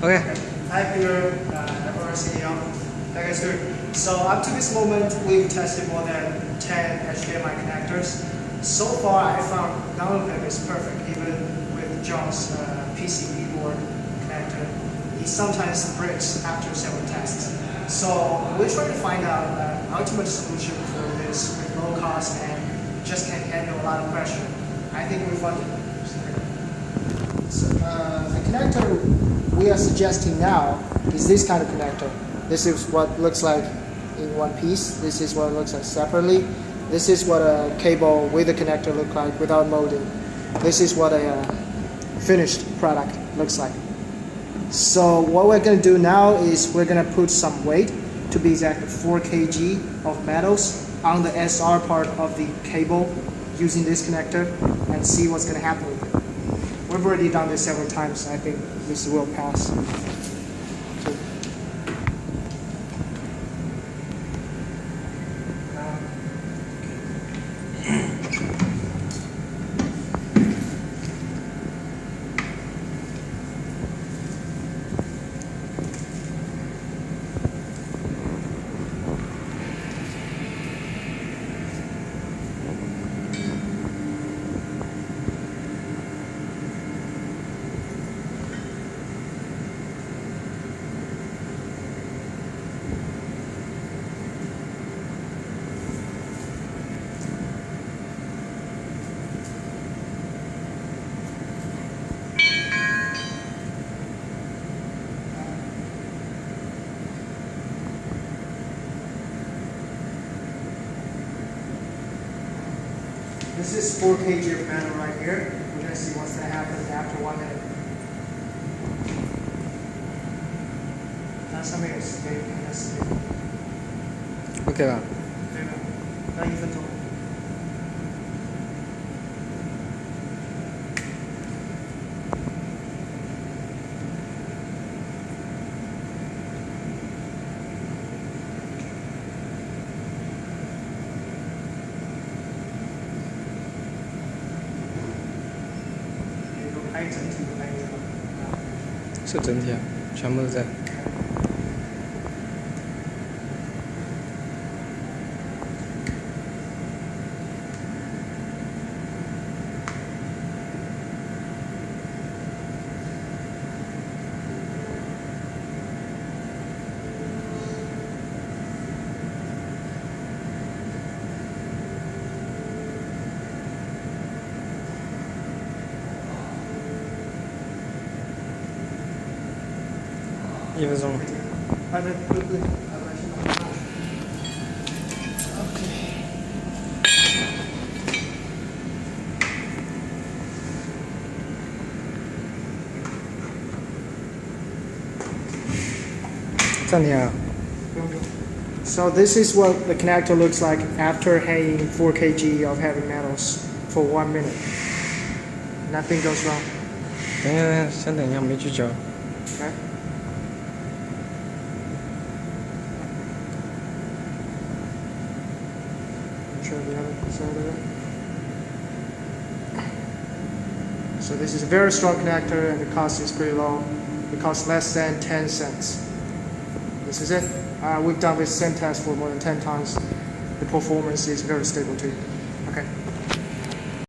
Okay. Hi Peter, everyone CEO. How you guys doing? So up to this moment, we've tested more than 10 HDMI connectors. So far, I found none of them is perfect, even with John's PC keyboard connector. He sometimes breaks after several tests. So we're trying to find out the ultimate solution for this with low cost and just can handle a lot of pressure. I think we found it. So, the connector we are suggesting now is this kind of connector. This is what it looks like in one piece. This is what it looks like separately. This is what a cable with a connector looks like without molding. This is what a finished product looks like. So what we're going to do now is we're going to put some weight, to be exact 4 kg of metals on the SR part of the cable using this connector and see what's going to happen with it. We've already done this several times. I think this will pass. This is 4 kg of metal right here. We're going to see what's going to happen after 1 minute. 它上面有时间，看看时间。OK 吧？对的，要1分钟。拍整体的那个，是整体啊，全部都在。1分钟。暂停啊。So this is what the connector looks like after hanging 4 kg of heavy metals for 1 minute. Nothing goes wrong. 先等一下，没聚焦。Okay. The other side of it. So this is a very strong connector and the cost is pretty low. It costs less than 10 cents. This is it. We've done this same test for more than 10 times. The performance is very stable too.